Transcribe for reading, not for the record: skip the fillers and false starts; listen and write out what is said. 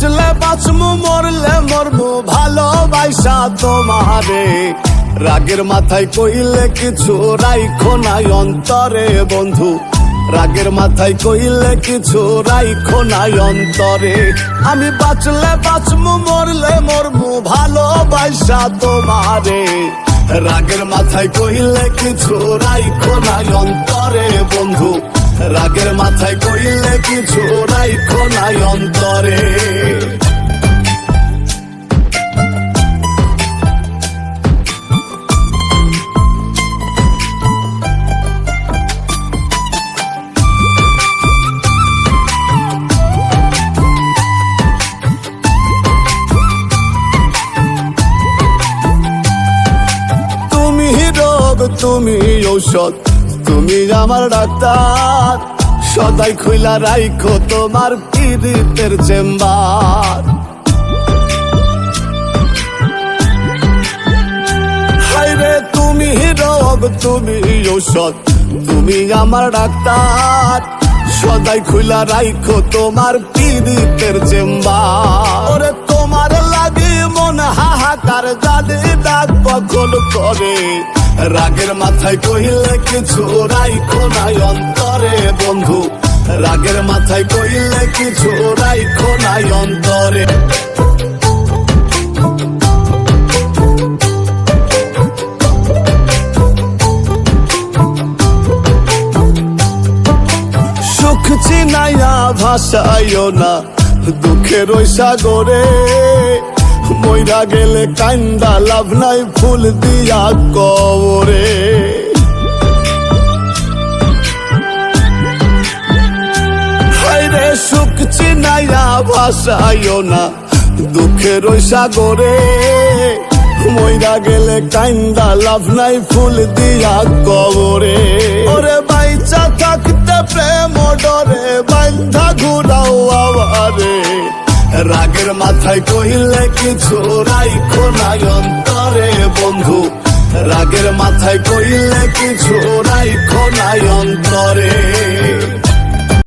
বাঁচলে বাঁচমু মরলে মরমু ভালোবাসা তোমারে। রাগের মাথায় কইলে কিছু রাইখো নাই অন্তরে বন্ধু, রাগের মাথায় কইলে কিছু রাইখো নাই অন্তরে। আমি বাঁচলে বাঁচমু মরলে মরমু ভালোবাসা তোমারে। রাগের মাথায় কইলে কিছু রাইখো নাই অন্তরে বন্ধু, রাগের মাথায় কইলে কিছু রাইখো নাই অন্তরে। তুমি ঔষধ, তুমি আমার ডাক্তার, সদাই খুইলা রাইখো তোমার পীড়িতের চেম্বার। হায়রে তুমি রোগ, তুমি ঔষধ, তুমি আমার ডাক্তার, সদাই খুইলা রাইখো তোমার পীড়িতের চেম্বার। ওরে তোমার লাগি মন হাহাকার জানি ডাক বকল করে। রাগের মাথায় কইলে কিছু রাইখো নাই অন্তরে বন্ধু, রাগের মাথায় কইলে কিছু রাইখো নাই অন্তরে। সুখ চিনাইয়া ভাসাইও না দুঃখের ওই সাগরে, মইরা গেলে কান্দা লাভ নাই ফুল দিয়া কবরে। হায়রে সুখ চিনাইয়া ভাসাইও না দুঃখের ওই সাগরে, মইরা গেলে কান্দা লাভ নাই ফুল দিয়া কবরে। ওরে বাইচা থাকতে প্রেম ডরে বান্ধা ঘুরাও আবারে। রাগের মাথায় কইলে কিছু রাইখো নাই অন্তরে বন্ধু, রাগের মাথায় কইলে কিছু রাইখো নাই অন্তরে।